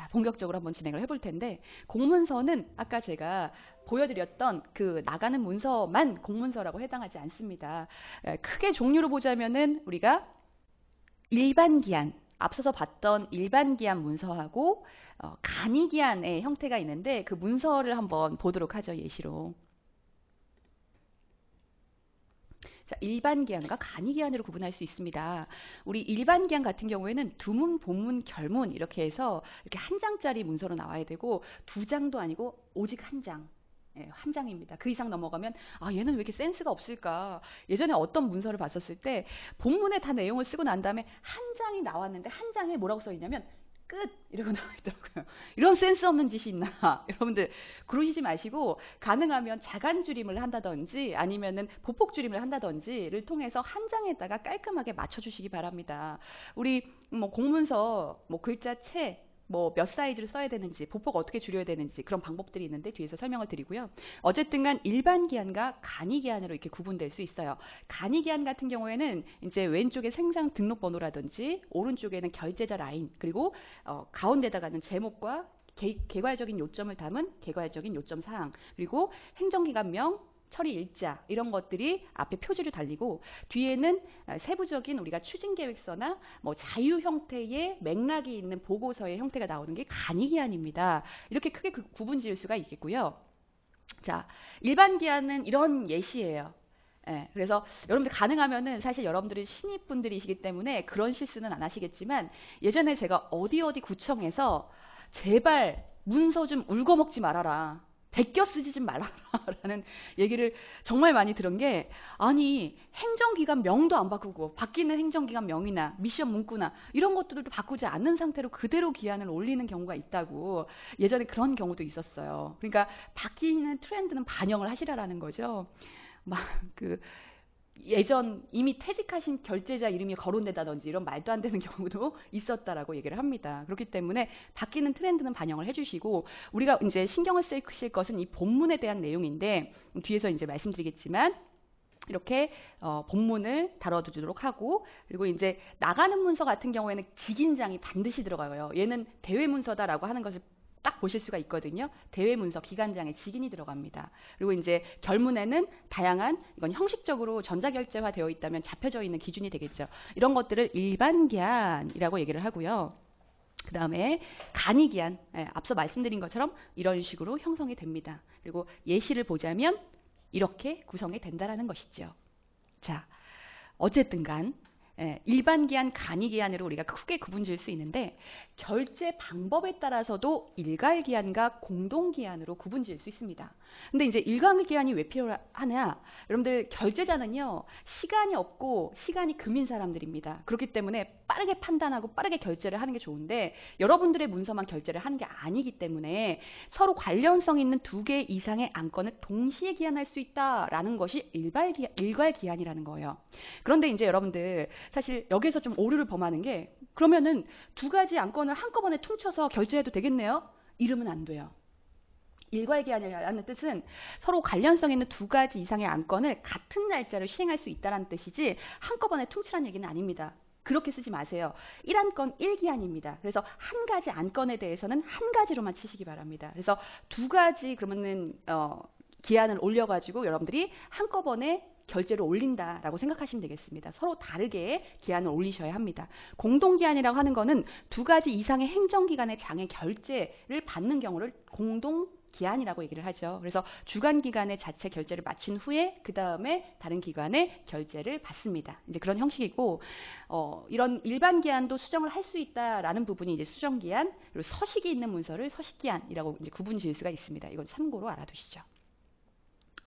자, 본격적으로 한번 진행을 해볼 텐데, 공문서는 아까 제가 보여드렸던 그 나가는 문서만 공문서라고 해당하지 않습니다. 크게 종류로 보자면은 우리가 일반기한, 앞서서 봤던 일반기한 문서하고 간이기한의 형태가 있는데, 그 문서를 한번 보도록 하죠, 예시로. 자, 일반기한과 간이기한으로 구분할 수 있습니다. 우리 일반기한 같은 경우에는 두문, 본문, 결문 이렇게 해서 이렇게 한 장짜리 문서로 나와야 되고, 두 장도 아니고 오직 한 장. 예, 한 장입니다. 그 이상 넘어가면 얘는 왜 이렇게 센스가 없을까. 예전에 어떤 문서를 봤었을 때 본문에 다 내용을 쓰고 난 다음에 한 장이 나왔는데 한 장에 뭐라고 써 있냐면 끝! 이러고 나와 있더라고요. 이런 센스 없는 짓이 있나. 여러분들 그러시지 마시고, 가능하면 자간 줄임을 한다든지 아니면은 보폭 줄임을 한다든지를 통해서 한 장에다가 깔끔하게 맞춰주시기 바랍니다. 우리 뭐 공문서 뭐 글자체 뭐 몇 사이즈를 써야 되는지, 보폭 어떻게 줄여야 되는지 그런 방법들이 있는데 뒤에서 설명을 드리고요. 어쨌든 간 일반 기한과 간이 기한으로 이렇게 구분될 수 있어요. 간이 기한 같은 경우에는 이제 왼쪽에 생산 등록번호라든지 오른쪽에는 결제자 라인, 그리고 가운데다가는 제목과 개괄적인 요점을 담은 개괄적인 요점 사항, 그리고 행정기관명, 처리 일자 이런 것들이 앞에 표지를 달리고, 뒤에는 세부적인 우리가 추진계획서나 뭐 자유 형태의 맥락이 있는 보고서의 형태가 나오는 게 간이기한입니다. 이렇게 크게 구분 지을 수가 있겠고요. 자, 일반 기한은 이런 예시예요. 예, 그래서 여러분들 가능하면은, 사실 여러분들이 신입분들이시기 때문에 그런 실수는 안 하시겠지만, 예전에 제가 어디 구청에서 제발 문서 좀 울거먹지 말아라, 베껴 쓰지 좀 말아라라는 얘기를 정말 많이 들은 게, 아니 행정기관 명도 안 바꾸고 바뀌는 행정기관 명이나 미션 문구나 이런 것들도 바꾸지 않는 상태로 그대로 기한을 올리는 경우가 있다고, 예전에 그런 경우도 있었어요. 그러니까 바뀌는 트렌드는 반영을 하시라라는 거죠. 막 예전 이미 퇴직하신 결제자 이름이 거론되다든지 이런 말도 안 되는 경우도 있었다라고 얘기를 합니다. 그렇기 때문에 바뀌는 트렌드는 반영을 해주시고, 우리가 이제 신경을 쓰실 것은 이 본문에 대한 내용인데, 뒤에서 이제 말씀드리겠지만 이렇게 본문을 다뤄두도록 하고, 그리고 이제 나가는 문서 같은 경우에는 직인장이 반드시 들어가요. 얘는 대외 문서다라고 하는 것을 딱 보실 수가 있거든요. 대외 문서 기관장에 직인이 들어갑니다. 그리고 이제 결문에는 다양한, 이건 형식적으로 전자결제화 되어 있다면 잡혀져 있는 기준이 되겠죠. 이런 것들을 일반기한이라고 얘기를 하고요. 그 다음에 간이기한, 앞서 말씀드린 것처럼 이런 식으로 형성이 됩니다. 그리고 예시를 보자면 이렇게 구성이 된다라는 것이죠. 자, 어쨌든 간 일반 기한, 간이 기한으로 우리가 크게 구분 지을 수 있는데, 결제 방법에 따라서도 일괄 기한과 공동 기한으로 구분 지을 수 있습니다. 근데 이제 일괄 기한이 왜 필요하냐? 여러분들 결제자는요, 시간이 없고 시간이 금인 사람들입니다. 그렇기 때문에 빠르게 판단하고 빠르게 결제를 하는 게 좋은데, 여러분들의 문서만 결제를 하는 게 아니기 때문에 서로 관련성 있는 2개 이상의 안건을 동시에 기한할 수 있다라는 것이 일괄 기한이라는 거예요. 그런데 이제 여러분들 사실 여기서 좀 오류를 범하는 게, 그러면은 2가지 안건을 한꺼번에 퉁쳐서 결제해도 되겠네요? 이러면 안 돼요. 일괄기한이라는 뜻은 서로 관련성 있는 2가지 이상의 안건을 같은 날짜로 시행할 수 있다는 뜻이지, 한꺼번에 퉁치라는 얘기는 아닙니다. 그렇게 쓰지 마세요. 1안건 1기한입니다. 그래서 한 가지 안건에 대해서는 한 가지로만 치시기 바랍니다. 그래서 2가지 그러면은 기한을 올려가지고 여러분들이 한꺼번에 결제를 올린다라고 생각하시면 되겠습니다. 서로 다르게 기한을 올리셔야 합니다. 공동기한이라고 하는 거는 2가지 이상의 행정기관의 장의 결제를 받는 경우를 공동기한이라고 얘기를 하죠. 그래서 주관기관의 자체 결제를 마친 후에 그 다음에 다른 기관의 결제를 받습니다. 이제 그런 형식이고, 이런 일반 기한도 수정을 할 수 있다라는 부분이 이제 수정기한, 그리고 서식이 있는 문서를 서식기한이라고 이제 구분 지을 수가 있습니다. 이건 참고로 알아두시죠.